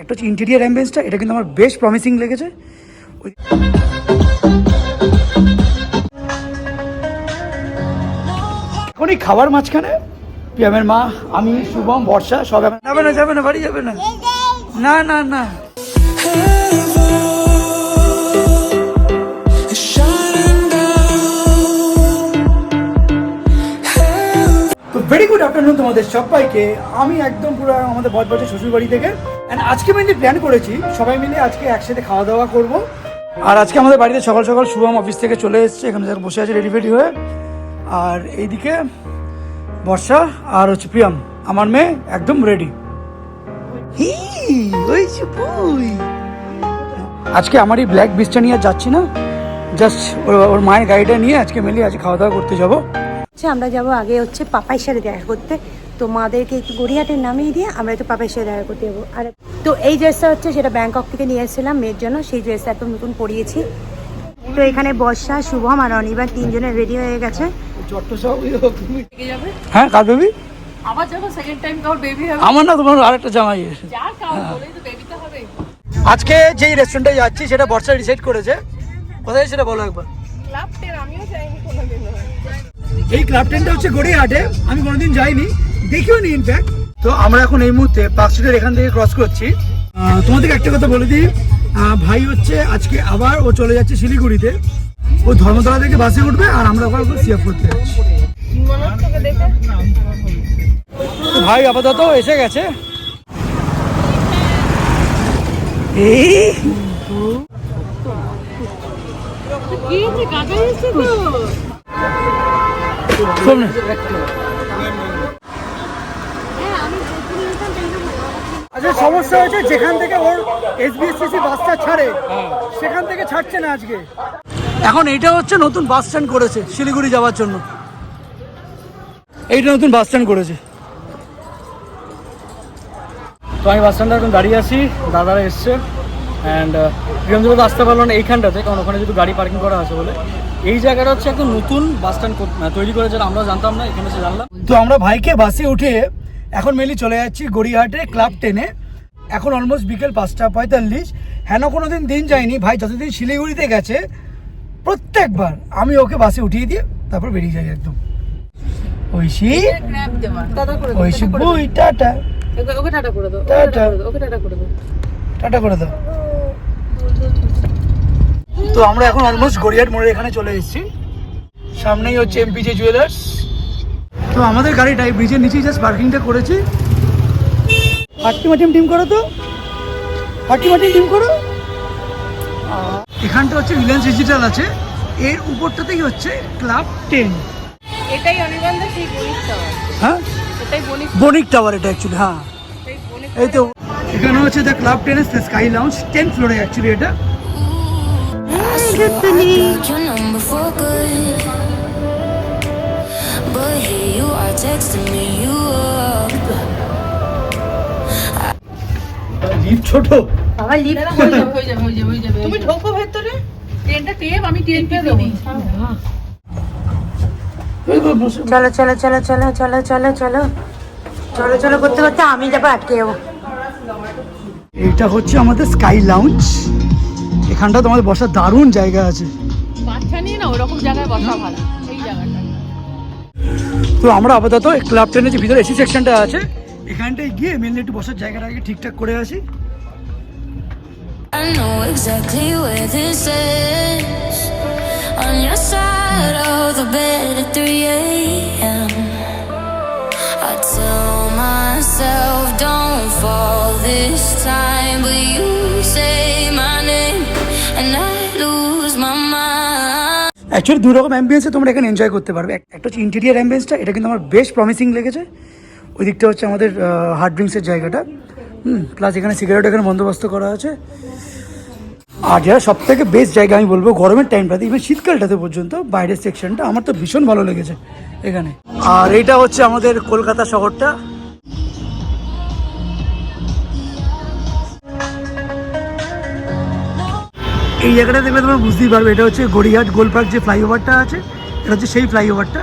একটা হচ্ছে ইন্টেরিয়ার অ্যাম্বিয়েন্সটা, এটা কিন্তু আমার বেশ প্রমিসিং লেগেছে। এখন এই খাবার মাঝখানে প্রিয়ামের মা, আমি, শুভম, বর্ষা সব যাবে না বাড়ি যাবে না, না না না। তো ভেরি গুড আফটারনুন তোমাদের সবাইকে। আমি একদম পুরো আমাদের বজবজের শ্বশুর বাড়ি থেকে, অ্যান্ড আজকে মেনলি প্ল্যান করেছি সবাই মিলে আজকে একসাথে খাওয়া দাওয়া করবো। আর আজকে আমাদের বাড়িতে সকাল সকাল শুভম অফিস থেকে চলে এসছে, এখানে বসে আছে রেডি ফেডি হয়ে। আর এইদিকে বর্ষা আর হচ্ছে প্রিয়াম, আমার মেয়ে একদম রেডি। আজকে আমার এই ব্ল্যাক বিচটা নিয়ে যাচ্ছি না, জাস্ট ওর মায়ের গাড়িটা নিয়ে আজকে মেনলি আজকে খাওয়া দাওয়া করতে যাবো। আমরা যাবো আগে হচ্ছে পাপাইয়ের সাথে দেখা করতে, তো মাদেরকে একটু গড়িয়াহাটে নামিয়ে দিয়ে আমরা একটু পাপাইয়ের সাথে দেখা করতে যাবো। আর তো এই ড্রেসটা হচ্ছে সেটা ব্যাংকক থেকে নিয়ে এসেছিলাম মেয়ের জন্য, সেই ড্রেসটা একদম নতুন পরিয়েছি। তো এখানে বর্ষা, শুভম আর অনির্বাণ তিনজনের রেডি হয়ে গেছে। হ্যাঁ, কার বেবি? আবার যখন সেকেন্ড টাইম তোর বেবি হবে। আমার না, তোমার আরেকটা জামাই। যার কাউ বলেই তো বেবি তো হবে। আজকে যেই রেস্টুরেন্টে যাচ্ছি সেটা বর্ষা ডিসাইড করেছে, কোথায় সেটা বলো একবার। ক্লাব 10 আমিও যাইনি কোনোদিনও। এই ক্লাব 10টা হচ্ছে গড়িয়াহাটে, আমি কোনোদিন যাইনি, দেখিও নি ইনফ্যাক্ট। তো আমরা এখন এই মুহূর্তে পার্ক স্ট্রিটের এখান থেকে ক্রস করছি। তোমাদেরকে একটা কথা বলে দিই, ভাই হচ্ছে আজকে আবার ও চলে যাচ্ছে শিলিগুড়িতে, ও ধর্মতলা থেকে বাসে উঠবে আর আমরা ওখানে সিএফ করতে যাচ্ছি। ভাই আপাতত এসে গেছে। এই কি যে কাকা এসেছে তো। সামনে আচ্ছা, সমস্যা হয়েছে যেখান থেকে ওর এসবিএসটিসি বাসটা ছাড়ে সেখান থেকে ছাড়ছে না আজকে। এখন এইটা হচ্ছে নতুন বাস স্ট্যান্ড করেছে শিলিগুড়ি যাওয়ার জন্য, এইটা নতুন বাস স্ট্যান্ড করেছে। তো আমি বাস স্ট্যান্ডে এখন দাঁড়িয়ে আছি, দাদারা এসছে অ্যান্ড প্রিয়মজীবত আসতে পারলো না এইখানটাতে, কারণ ওখানে যদি গাড়ি পার্কিং করা আছে বলে। এই জায়গাটা হচ্ছে একদম নতুন বাস স্ট্যান্ড তৈরি করেছে, আমরা জানতাম না, এখানে এসে জানলাম। তো আমরা ভাইকে বাসে উঠে এখন মেনলি চলে যাচ্ছি গড়িয়াহাটে ক্লাব 10-এ। এখন অলমোস্ট বিকেল 5:45। হেন কোনোদিন দিন যায়নি, ভাই যতদিন শিলিগুড়িতে গেছে প্রত্যেকবার আমি ওকে বাসে উঠিয়ে দিয়ে তারপর বেরিয়ে যাই একদম। ঐশী, ঐশী বই, টাটা। ওকে টাটা করে দাও, টাটা, ওকে টাটা করে দাও, টাটা করে দাও। তো আমরা এখন অলমোস্ট গড়িয়াহাট মোড়ের এখানে চলে এসেছি, সামনেই হচ্ছে এমপিজে জুয়েলার্স। তো আমাদের গাড়িটা এই ব্রিজের নিচেই জাস্ট পার্কিংটা করেছি। হাট্টিমাটিম টিম করো, তো হাট্টিমাটিম টিম করো। এখানটা হচ্ছে রিলায়েন্স ডিজিটাল আছে, এর উপরটাতেই হচ্ছে ক্লাব 10। এটাই অনির্বাণদা সেই বণিক টাওয়ার। হ্যাঁ, এটাই বণিক টাওয়ার এটা অ্যাকচুয়ালি। হ্যাঁ, এই তো এখানে হচ্ছে the club 10 sky lounge, 10th ফ্লোরে অ্যাকচুয়ালি এটা। লিফট ছোট, বাবা লিফট হয়ে যাবে। তুমি ঢোকো ভেতরে, ট্রেনটা টেপ আমি ট্রেন পে দেবো। চলো চলো চলো চলো চলো চলো চলো চলো চলো করতে করতে আমি যাবো আটকে যাবো। এইটা হচ্ছে আমাদের স্কাই লাউঞ্জ, এখানটা তোমাদের বসার দারুণ জায়গা আছে। বাচ্চা নিয়ে না ওরকম জায়গায় বসা ভালো, এই জায়গাটা। তো আমরা আপাতত ক্লাব 10-এর যে ভিতরে এসি সেকশনটা আছে এখানটায় গিয়ে মেনলি একটু বসার জায়গাটা আগে ঠিকঠাক করে আসি। I know exactly where this is. On your side of the bed at 3 a.m. I tell myself don't fall this time, but you say my name and I lose my mind. Actually দুই রকম অ্যাম্বিয়েন্সে তোমরা এখানে enjoy করতে পারবে। একটা হচ্ছে interior অ্যাম্বিয়েন্সটা, এটা কিন্তু আমার বেশ প্রমিসিং লেগেছে। ওই দিকটা হচ্ছে আমাদের হার্ড ড্রিঙ্কসের জায়গাটা, প্লাস এখানে সিগারেট এখানে বন্দোবস্ত করা আছে। আর যেটা সব থেকে বেস্ট জায়গা আমি বলবো গরমের টাইমটাতে, ইভেন শীতকালটাতে পর্যন্ত বাইরের সেকশনটা আমার তো ভীষণ ভালো লেগেছে এখানে। আর এইটা হচ্ছে আমাদের কলকাতা শহরটা। এই জায়গাটা দেখলে তোমরা বুঝতেই পারবে, এটা হচ্ছে গড়িয়াহাট গোল পার্ক যে ফ্লাইওভারটা আছে, এটা হচ্ছে সেই ফ্লাইওভারটা।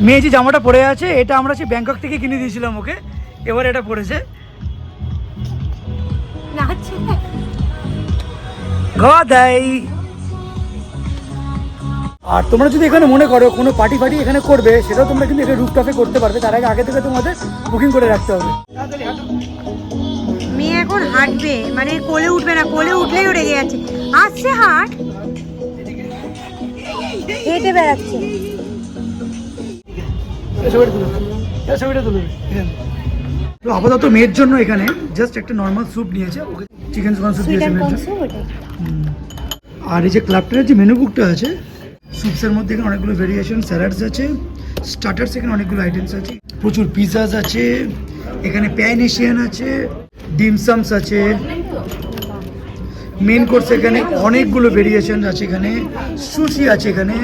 মেয়ে যে জামাটা পরে আছে এটা আমরা সেই ব্যাংকক থেকে কিনে দিয়েছিলাম ওকে, এবার এটা পড়েছে নাচছে গদাই। আর তোমরা যদি এখানে মনে করো কোনো পার্টি ফার্টি এখানে করবে, সেটাও তোমরা কিন্তু এখানে রুফটপে করতে পারবে। তার আগে থেকে তোমাদের বুকিং করে রাখতে হবে। মেয়ে এখন হাঁটবে, মানে কোলে উঠবে না, কোলে উঠলেই ও রেগে যাচ্ছে। আসছে হাঁট, হেঁটে বেড়াচ্ছে। ছবিটা তুলবে। তো আপাতত মেয়ের জন্য এখানে জাস্ট একটা নর্মাল স্যুপ নিয়েছে, ওকে চিকেন স্যুপ দিয়েছে মেয়ের জন্য। আর এই যে ক্লাবটার যে মেনু বুকটা আছে, স্যুপসের মধ্যে এখানে অনেকগুলো ভেরিয়েশন, স্যালাডস আছে, স্টার্টার্স এখানে অনেকগুলো আইটেমস আছে, প্রচুর পিজাজ আছে, এখানে প্যান এশিয়ান আছে, ডিমসামস আছে, মেন কোর্স এখানে অনেকগুলো ভেরিয়েশন আছে, এখানে সুশি আছে, এখানে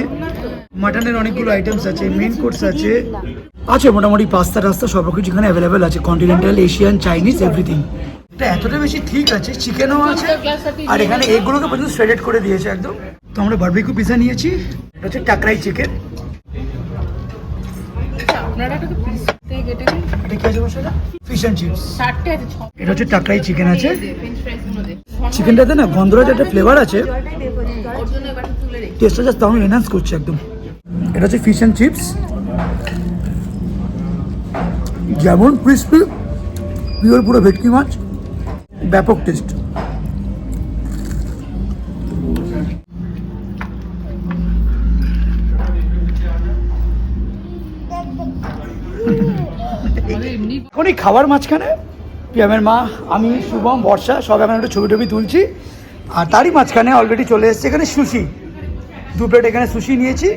মাটনের অনেকগুলো আইটেমস আছে, মেন কোর্স আছে, মোটামুটি পাস্তা টাস্তা সব কিছু এখানে অ্যাভেলেবেল আছে, কন্টিনেন্টাল, এশিয়ান, চাইনিজ, এভরিথিং। এটা এতটা বেশি ঠিক আছে, চিকেনও আছে, আর এখানে এগুলোকে পর্যন্ত শ্রেডেড করে দিয়েছে একদম। তো আমরা বারবিকিউ পিজা নিয়েছি, এটা হচ্ছে টাকরাই চিকেন। আপনারা একটা পিস কেটে দিন। এটা কি আছে বসে? Fish and chips. 60 আছে 6। এটা হচ্ছে টাকরাই চিকেন আছে। ফ্রেঞ্চ ফ্রাইস গুলো দে। চিকেনটাতে না গন্ধরাজ একটা ফ্লেভার আছে, ওর জন্য এবার তুলে রেখে। টেস্টটা জাস্ট দারুণ এনহান্স করছে একদম। এটা হচ্ছে ফিশ অ্যান্ড চিপস, যেমন ক্রিসপি, পিওর পুরো ভেটকি মাছ, ব্যাপক টেস্ট। এখন এই খাবার মাঝখানে পিয়ামের মা, আমি, শুভম, বর্ষা সব এখন একটু ছবি টবি তুলছি। আর তারই মাঝখানে অলরেডি চলে এসছে এখানে সুশি, 2 প্লেট এখানে সুশি নিয়েছি।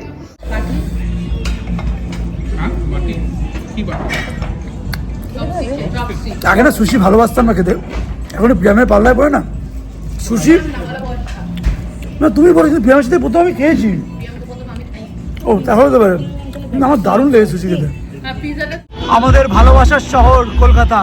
আগে না সুশি ভালোবাসতাম না খেতে, এখন পিয়ামের পাল্লায় পড়ে না সুশি। না তুমি বলো, কিন্তু পিয়ামের সাথে প্রথম আমি খেয়েছি। ও তাহলে তো পারে, আমার দারুণ লেগে সুশি খেতে। আমাদের ভালোবাসার শহর কলকাতা।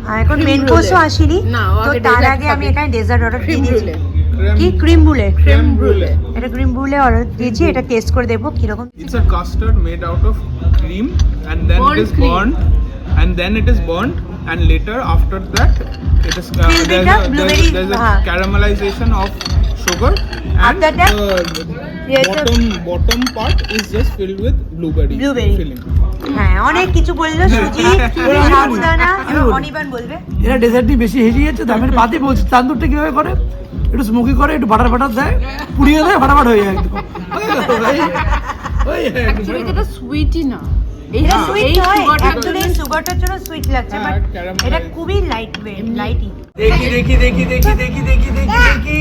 আর এখন মেন কোর্সও আসেনি, না, ও তো আগে তার dessert আগে আমি খাবে। এখানে ডেজার্ট অর্ডার দিয়ে Creme দিয়েছি। brulee। কি ক্রিম বুলে? ক্রেম ব্রুলে। এটা ক্রিম বুলে অর্ডার দিয়েছি, এটা টেস্ট করে দেখবো কিরকম। It's a custard made out of cream and then Burnt it is cream. burnt and then it is burnt and later after that it is Cream there's, bita, a, blueberry, there's a हाँ. caramelization of sugar and After that, yes, bottom part is just filled with blueberry Blueberry. filling. হ্যাঁ অনেক কিছু বললো, সুজি, সাবুদানা, অনির্বাণ বলবে। এরা dessert দিয়ে বেশি হেরিয়ে যাচ্ছে, তো আমি পাতে বলছি তান্দুরটা কিভাবে করে, একটু স্মোকি করে, একটু বাটার বাটার দেয়, পুড়িয়ে দেয়, ফাটাফাট হয়ে যায় একদম। অ্যাকচুয়ালি এটা সুইটই না। এটা সুইট এই নয়, sugar-টা অ্যাকচুয়ালি সুগারটার জন্য সুইট লাগছে, বাট হ্যাঁ, caramel. এটা খুবই লাইট ওয়েট, লাইটই। দেখি দেখি দেখি দেখি দেখি দেখি দেখি দেখি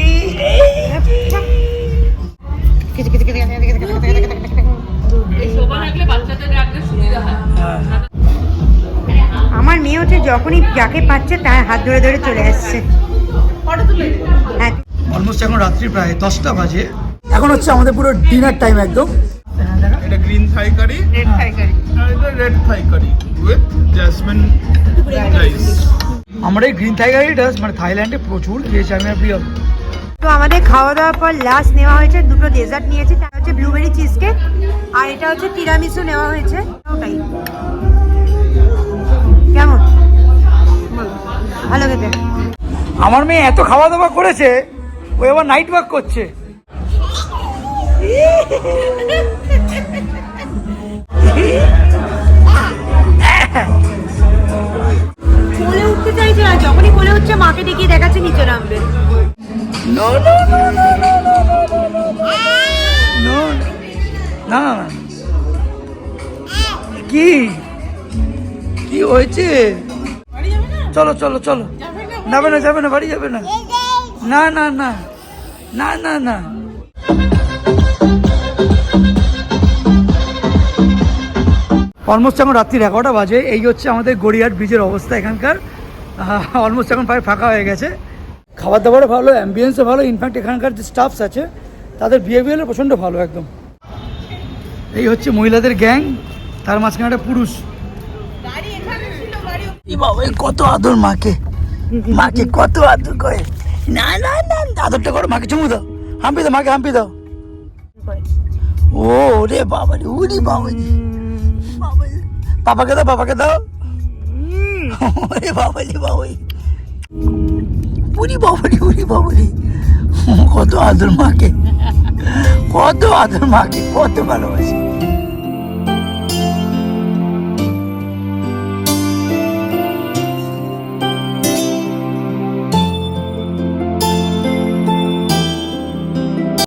এই শোভা থাকলে বাচ্চাদের রাখতে সুবিধা হয়। আমার মেয়ে হচ্ছে যখনই যাকে পাচ্ছে তার হাত ধরে ধরে চলে আসছে। ফটো তুলে দিন। হ্যাঁ অলমোস্ট এখন রাত্রি প্রায় 10টা বাজে। এখন হচ্ছে আমাদের পুরো ডিনার টাইম একদম। এটা green Thai curry red fry curry. and এটা red Thai curry with jasmine rice. আমরা এই গ্রিন টাইগারিটা মানে থাইল্যান্ডে প্রচুর খেয়েছি আমি আর প্রিয়। তো আমাদের খাওয়া দাওয়ার পর লাস্ট নেওয়া হয়েছে দুটো ডেজার্ট নিয়েছি, তার হচ্ছে ব্লুবেরি চিজ কেক আর এটা হচ্ছে তিরামিসু নেওয়া হয়েছে। ওটাই কেমন, ভালো খেতে। আমার মেয়ে এত খাওয়া দাওয়া করেছে, ও এবার নাইট ওয়াক করছে। কোলে উঠতে চাইছে না, যখনই কোলে উঠছে মাকে দেখিয়ে দেখাচ্ছে নিচে নামবে। No, no, no, no, no, no, no, no, না না না, কি কি হয়েছে? চলো চলো চলো, যাবে না যাবে না, বাড়ি যাবে না, না না না না না না। অলমোস্ট এখন রাত্রি 11টা বাজে। এই হচ্ছে আমাদের গড়িয়াহাট ব্রিজের অবস্থা এখানকার। অলমোস্ট এখন প্রায় ফাঁকা হয়ে গেছে। খাবার দাবারও ভালো, অ্যাম্বিয়েন্সও ভালো, ইনফ্যাক্ট এখানকার যে স্টাফস আছে তাদের বিহেভিয়ারও প্রচণ্ড ভালো একদম। এই হচ্ছে মহিলাদের গ্যাং, তার মাঝখানে একটা পুরুষ। এই বাবা এই কত আদর মাকে, মাকে কত আদর করে। না না না আদরটা করো, মাকে চুমু দাও, হাম্পি দাও, মাকে হাম্পি দাও। ও রে বাবা রে, উরি বাবা রে, পাপাকে দাও, পাপাকে দাও। ওরে বাবা রে বাবা, উরি বাবা রে, উরি বাবা রে, কত আদর মাকে, কত আদর মাকে, কত ভালোবাসি।